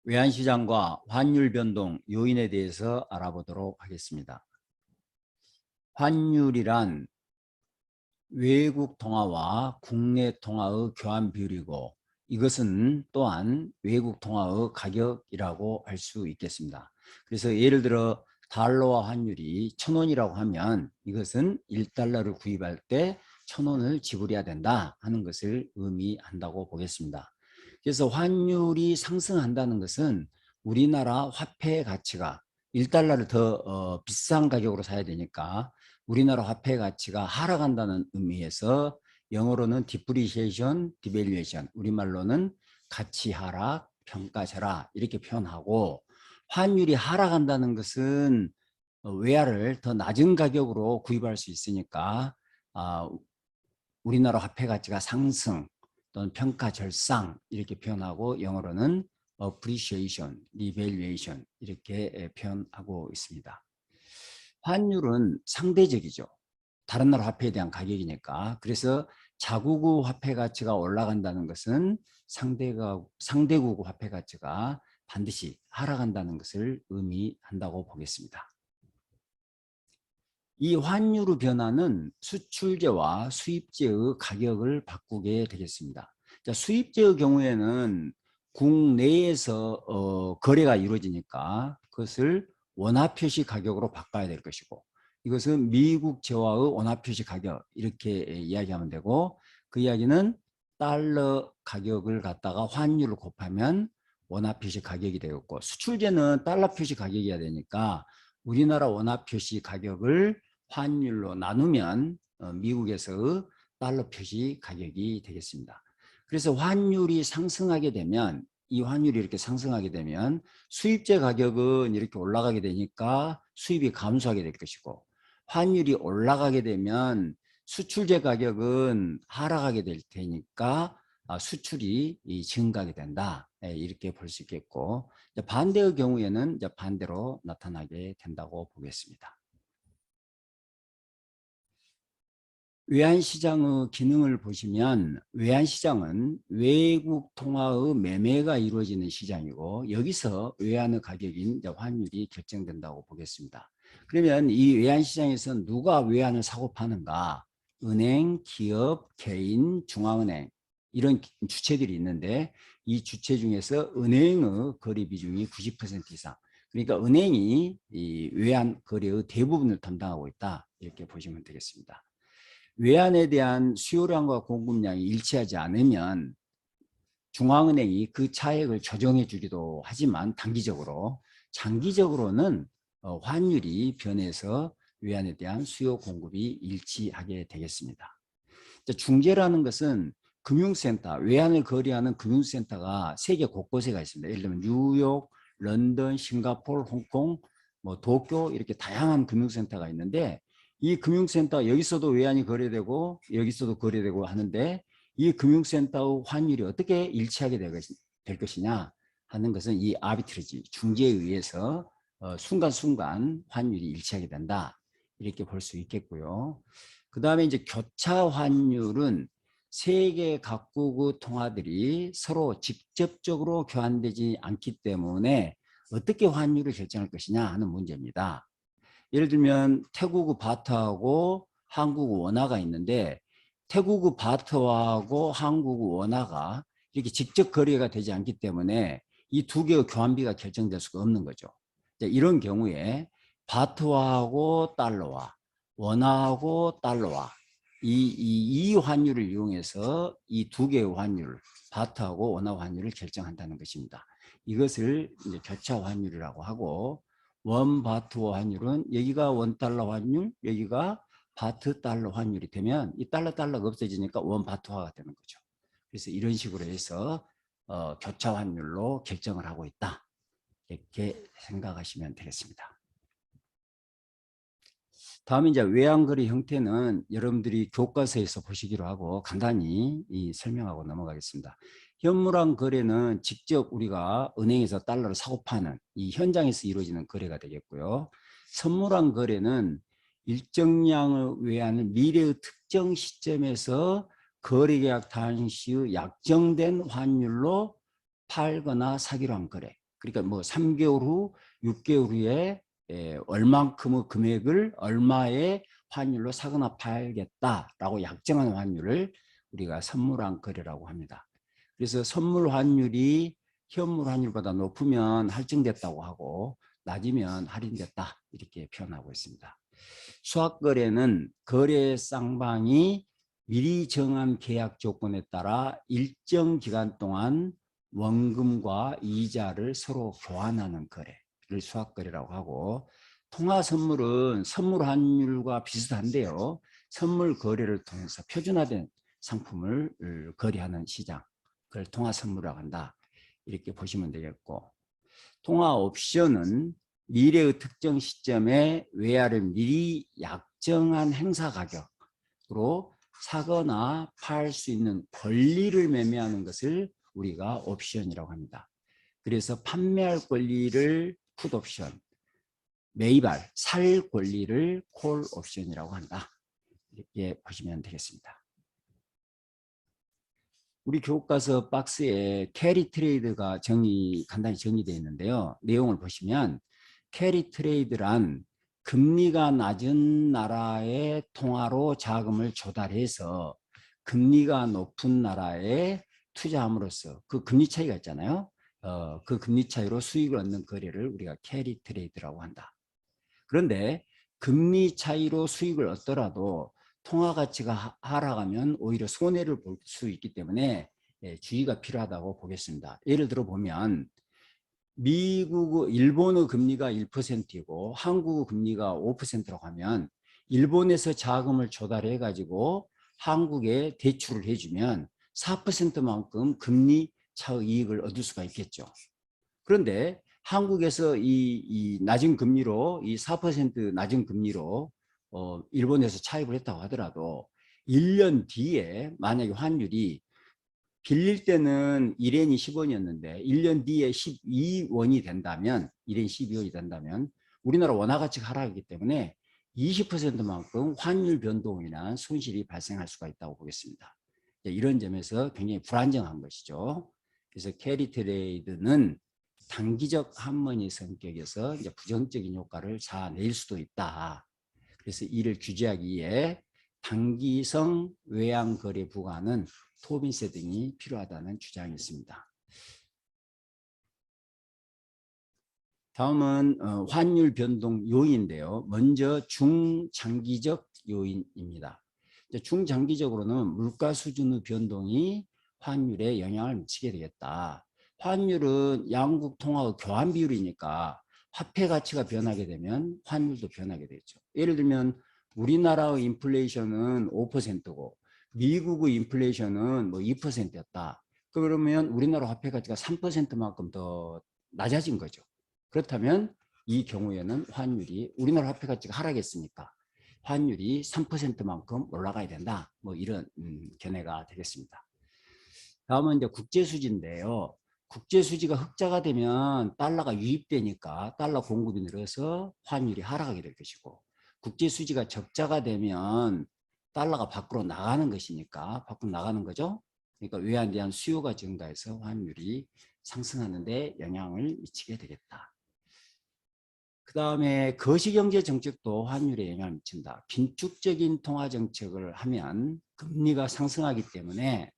외환시장과 환율 변동 요인에 대해서 알아보도록 하겠습니다. 환율이란 외국 통화와 국내 통화의 교환 비율이고 이것은 또한 외국 통화의 가격이라고 할 수 있겠습니다. 그래서 예를 들어 달러와 환율이 1,000원이라고 하면 이것은 1달러를 구입할 때 1,000원을 지불해야 된다 하는 것을 의미한다고 보겠습니다. 그래서 환율이 상승한다는 것은 우리나라 화폐의 가치가 1달러를 더 비싼 가격으로 사야 되니까 우리나라 화폐 가치가 하락한다는 의미에서 영어로는 depreciation, devaluation, 우리말로는 가치 하락, 평가절하 이렇게 표현하고 환율이 하락한다는 것은 외화를 더 낮은 가격으로 구입할 수 있으니까 우리나라 화폐 가치가 상승 또는 평가 절상 이렇게 표현하고 영어로는 appreciation, devaluation 이렇게 표현하고 있습니다. 환율은 상대적이죠. 다른 나라 화폐에 대한 가격이니까. 그래서 자국의 화폐 가치가 올라간다는 것은 상대국 화폐 가치가 반드시 하락한다는 것을 의미한다고 보겠습니다. 이 환율의 변화는 수출재와 수입재의 가격을 바꾸게 되겠습니다. 자, 수입재의 경우에는 국내에서 거래가 이루어지니까 그것을 원화표시 가격으로 바꿔야 될 것이고 이것은 미국 재화의 원화표시 가격 이렇게 이야기하면 되고 그 이야기는 달러 가격을 갖다가 환율을 곱하면 원화표시 가격이 되겠고 수출재는 달러 표시 가격이어야 되니까 우리나라 원화표시 가격을 환율로 나누면 미국에서의 달러 표시 가격이 되겠습니다. 그래서 환율이 상승하게 되면 이 환율이 이렇게 상승하게 되면 수입재 가격은 이렇게 올라가게 되니까 수입이 감소하게 될 것이고 환율이 올라가게 되면 수출재 가격은 하락하게 될 테니까 수출이 증가하게 된다. 이렇게 볼 수 있겠고 반대의 경우에는 반대로 나타나게 된다고 보겠습니다. 외환시장의 기능을 보시면 외환시장은 외국 통화의 매매가 이루어지는 시장이고 여기서 외환의 가격인 환율이 결정된다고 보겠습니다. 그러면 이 외환시장에서 누가 외환을 사고 파는가? 은행, 기업, 개인, 중앙은행 이런 주체들이 있는데 이 주체 중에서 은행의 거래 비중이 90% 이상 그러니까 은행이 이 외환 거래의 대부분을 담당하고 있다 이렇게 보시면 되겠습니다. 외환에 대한 수요량과 공급량이 일치하지 않으면 중앙은행이 그 차액을 조정해 주기도 하지만 단기적으로 장기적으로는 환율이 변해서 외환에 대한 수요 공급이 일치하게 되겠습니다. 중재라는 것은 금융센터, 외환을 거래하는 금융센터가 세계 곳곳에가 있습니다. 예를 들면 뉴욕, 런던, 싱가포르, 홍콩, 도쿄 이렇게 다양한 금융센터가 있는데 이 금융센터 여기서도 외환이 거래되고 여기서도 거래되고 하는데 이 금융센터의 환율이 어떻게 일치하게 될 것이냐 하는 것은 이 아비트리지 중재에 의해서 순간순간 환율이 일치하게 된다 이렇게 볼 수 있겠고요. 그 다음에 이제 교차 환율은 세계 각국의 통화들이 서로 직접적으로 교환되지 않기 때문에 어떻게 환율을 결정할 것이냐 하는 문제입니다. 예를 들면 태국의 바트하고 한국의 원화가 있는데 태국의 바트하고 한국의 원화가 이렇게 직접 거래가 되지 않기 때문에 이 두 개의 교환비가 결정될 수가 없는 거죠. 이런 경우에 바트화하고 달러화, 원화하고 달러화 이 환율을 이용해서 이 두 개의 환율, 바트하고 원화 환율을 결정한다는 것입니다. 이것을 이제 교차 환율이라고 하고 원 바트화 환율은 여기가 원 달러 환율, 여기가 바트 달러 환율이 되면 이 달러가 없어지니까 원 바트화가 되는 거죠. 그래서 이런 식으로 해서 교차 환율로 결정을 하고 있다. 이렇게 생각하시면 되겠습니다. 다음에 이제 외환거래 형태는 여러분들이 교과서에서 보시기로 하고 간단히 설명하고 넘어가겠습니다. 현물화 거래는 직접 우리가 은행에서 달러를 사고 파는 이 현장에서 이루어지는 거래가 되겠고요. 선물화 거래는 일정량의 외환을 미래의 특정 시점에서 거래계약 당시의 약정된 환율로 팔거나 사기로 한 거래. 그러니까 뭐 3개월 후, 6개월 후에 얼만큼의 금액을 얼마의 환율로 사거나 팔겠다라고 약정한 환율을 우리가 선물한 거래라고 합니다. 그래서 선물 환율이 현물 환율보다 높으면 할증됐다고 하고 낮으면 할인됐다 이렇게 표현하고 있습니다. 수학거래는 거래 쌍방이 미리 정한 계약 조건에 따라 일정 기간 동안 원금과 이자를 서로 교환하는 거래를 수학거래라고 하고, 통화선물은 선물 환율과 비슷한데요. 선물 거래를 통해서 표준화된 상품을 거래하는 시장, 그걸 통화선물이라고 한다. 이렇게 보시면 되겠고, 통화옵션은 미래의 특정 시점에 외화를 미리 약정한 행사 가격으로 사거나 팔 수 있는 권리를 매매하는 것을 우리가 옵션이라고 합니다. 그래서 판매할 권리를 풋옵션, 매입할, 살 권리를 콜옵션이라고 한다. 이렇게 보시면 되겠습니다. 우리 교과서 박스에 캐리 트레이드가 간단히 정의되어 있는데요. 내용을 보시면 캐리 트레이드란 금리가 낮은 나라의 통화로 자금을 조달해서 금리가 높은 나라에 투자함으로써 그 금리 차이가 있잖아요. 그 금리 차이로 수익을 얻는 거래를 우리가 캐리 트레이드라고 한다. 그런데 금리 차이로 수익을 얻더라도 통화 가치가 하락하면 오히려 손해를 볼 수 있기 때문에 주의가 필요하다고 보겠습니다. 예를 들어 보면 일본의 금리가 1%이고 한국의 금리가 5%라고 하면 일본에서 자금을 조달해 가지고 한국에 대출을 해주면 4%만큼 금리 차의 이익을 얻을 수가 있겠죠. 그런데 한국에서 이 낮은 금리로, 이 4% 낮은 금리로 일본에서 차입을 했다고 하더라도 1년 뒤에 만약에 환율이 빌릴 때는 1엔이 10원이었는데 1년 뒤에 12원이 된다면, 1엔 12원이 된다면 우리나라 원화 가치가 하락하기 때문에 20%만큼 환율 변동이나 손실이 발생할 수가 있다고 보겠습니다. 이런 점에서 굉장히 불안정한 것이죠. 그래서 캐리 트레이드는 단기적 한머니 성격에서 이제 부정적인 효과를 자아낼 수도 있다. 그래서 이를 규제하기 위해 단기성 외양 거래 부과는 토빈세 등이 필요하다는 주장이 있습니다. 다음은 환율 변동 요인인데요. 먼저 중장기적 요인입니다. 중장기적으로는 물가 수준의 변동이 환율에 영향을 미치게 되겠다. 환율은 양국 통화의 교환 비율이니까 화폐 가치가 변하게 되면 환율도 변하게 되죠. 예를 들면 우리나라의 인플레이션은 5%고 미국의 인플레이션은 뭐 2%였다. 그러면 우리나라 화폐 가치가 3%만큼 더 낮아진 거죠. 그렇다면 이 경우에는 환율이, 우리나라 화폐 가치가 하락했으니까 환율이 3%만큼 올라가야 된다. 뭐 이런 견해가 되겠습니다. 다음은 이제 국제수지인데요. 국제수지가 흑자가 되면 달러가 유입되니까 달러 공급이 늘어서 환율이 하락하게 될 것이고, 국제수지가 적자가 되면 달러가 밖으로 나가는 것이니까 밖으로 나가는 거죠. 그러니까 외환에 대한 수요가 증가해서 환율이 상승하는 데 영향을 미치게 되겠다. 그 다음에 거시경제 정책도 환율에 영향을 미친다. 긴축적인 통화 정책을 하면 금리가 상승하기 때문에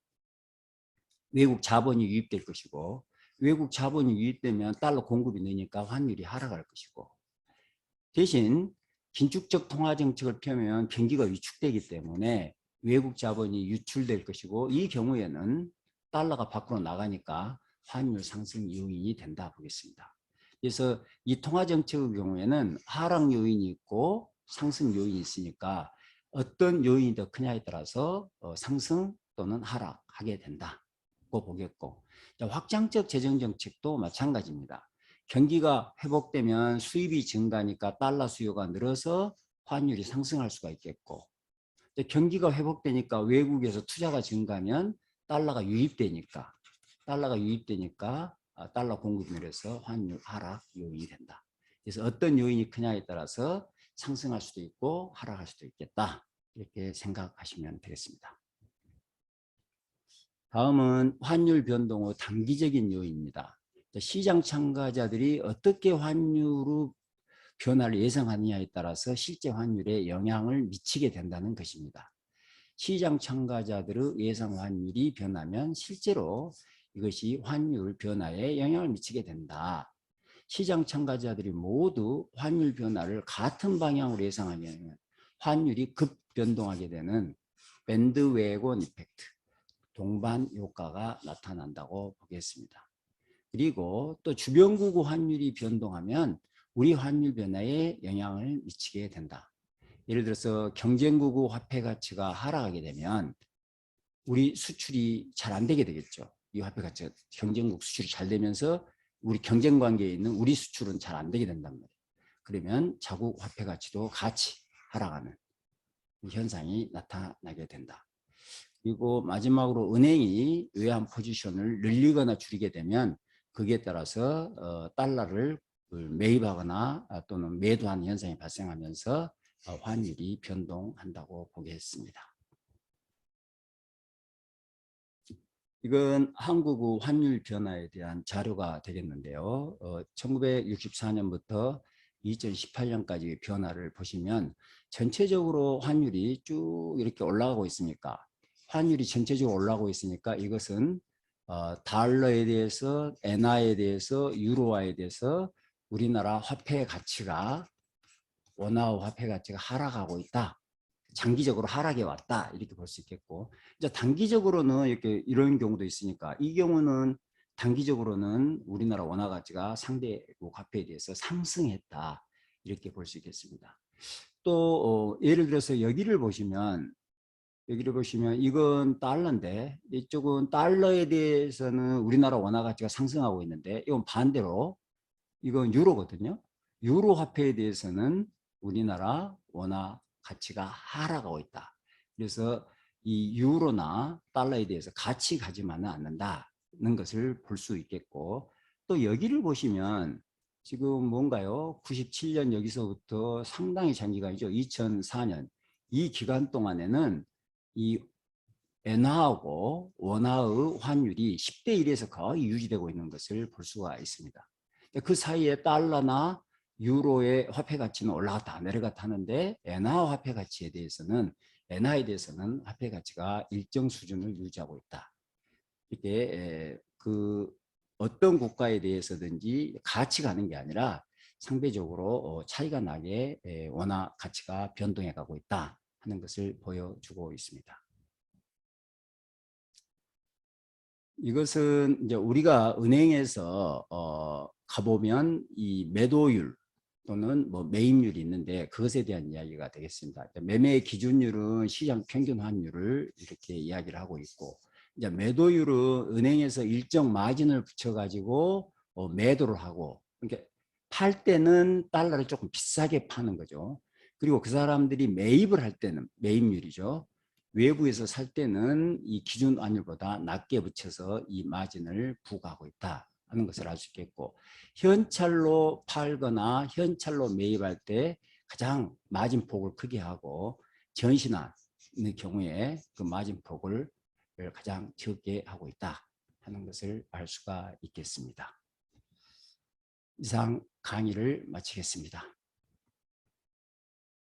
외국 자본이 유입될 것이고, 외국 자본이 유입되면 달러 공급이 느니까 환율이 하락할 것이고, 대신 긴축적 통화 정책을 펴면 경기가 위축되기 때문에 외국 자본이 유출될 것이고, 이 경우에는 달러가 밖으로 나가니까 환율 상승 요인이 된다 보겠습니다. 그래서 이 통화 정책의 경우에는 하락 요인이 있고 상승 요인이 있으니까 어떤 요인이 더 크냐에 따라서 상승 또는 하락하게 된다고 보겠고, 확장적 재정 정책도 마찬가지입니다. 경기가 회복되면 수입이 증가하니까 달러 수요가 늘어서 환율이 상승할 수가 있겠고, 경기가 회복되니까 외국에서 투자가 증가하면 달러가 유입되니까 달러 공급이 늘어서 환율 하락 요인이 된다. 그래서 어떤 요인이 크냐에 따라서 상승할 수도 있고 하락할 수도 있겠다. 이렇게 생각하시면 되겠습니다. 다음은 환율 변동 후 단기적인 요인입니다. 시장 참가자들이 어떻게 환율의 변화를 예상하느냐에 따라서 실제 환율에 영향을 미치게 된다는 것입니다. 시장 참가자들의 예상 환율이 변하면 실제로 이것이 환율 변화에 영향을 미치게 된다. 시장 참가자들이 모두 환율 변화를 같은 방향으로 예상하면 환율이 급 변동하게 되는 밴드웨건 이펙트, 동반 효과가 나타난다고 보겠습니다. 그리고 또 주변국의 환율이 변동하면 우리 환율 변화에 영향을 미치게 된다. 예를 들어서 경쟁국의 화폐 가치가 하락하게 되면 우리 수출이 잘 안 되게 되겠죠. 이 화폐 가치가 경쟁국 수출이 잘 되면서 우리 경쟁 관계에 있는 우리 수출은 잘 안 되게 된단 말이에요. 그러면 자국 화폐 가치도 같이 하락하는 현상이 나타나게 된다. 그리고 마지막으로 은행이 외환 포지션을 늘리거나 줄이게 되면 거기에 따라서 달러를 매입하거나 또는 매도하는 현상이 발생하면서 환율이 변동한다고 보겠습니다. 이건 한국의 환율 변화에 대한 자료가 되겠는데요. 1964년부터 2018년까지 변화를 보시면 전체적으로 환율이 쭉 이렇게 올라가고 있으니까 환율이 전체적으로 올라가고 있으니까 이것은 달러에 대해서 엔화에 대해서 유로화에 대해서 우리나라 화폐 가치가 원화와 화폐 가치가 하락하고 있다. 장기적으로 하락해 왔다 이렇게 볼 수 있겠고 이제 단기적으로는 이렇게 이런 경우도 있으니까 이 경우는 단기적으로는 우리나라 원화 가치가 상대국 화폐에 대해서 상승했다 이렇게 볼 수 있겠습니다. 또 예를 들어서 여기를 보시면 이건 달러인데 이쪽은 달러에 대해서는 우리나라 원화 가치가 상승하고 있는데 이건 반대로 이건 유로거든요. 유로 화폐에 대해서는 우리나라 원화 가치가 하락하고 있다. 그래서 이 유로나 달러에 대해서 같이 가지만은 않는다는 것을 볼 수 있겠고 또 여기를 보시면 지금 뭔가요? 97년 여기서부터 상당히 장기간이죠. 2004년 이 기간 동안에는 이 엔화하고 원화의 환율이 10대 1에서 거의 유지되고 있는 것을 볼 수가 있습니다. 그 사이에 달러나 유로의 화폐 가치는 올라갔다 내려갔다 하는데 엔화 화폐 가치에 대해서는 엔화에 대해서는 화폐 가치가 일정 수준을 유지하고 있다. 이게 그 어떤 국가에 대해서든지 같이 가는 게 아니라 상대적으로 차이가 나게 원화 가치가 변동해 가고 있다 하는 것을 보여주고 있습니다. 이것은 이제 우리가 은행에서 가보면 이 매도율 또는 뭐 매입률이 있는데 그것에 대한 이야기가 되겠습니다. 매매 기준율은 시장 평균 환율을 이렇게 이야기를 하고 있고 이제 매도율은 은행에서 일정 마진을 붙여가지고 매도를 하고 그러니까 팔 때는 달러를 조금 비싸게 파는 거죠. 그리고 그 사람들이 매입을 할 때는 매입률이죠. 외부에서 살 때는 이 기준 환율보다 낮게 붙여서 이 마진을 부과하고 있다 하는 것을 알 수 있겠고 현찰로 팔거나 현찰로 매입할 때 가장 마진폭을 크게 하고 전신환의 경우에 그 마진폭을 가장 적게 하고 있다 하는 것을 알 수가 있겠습니다. 이상 강의를 마치겠습니다.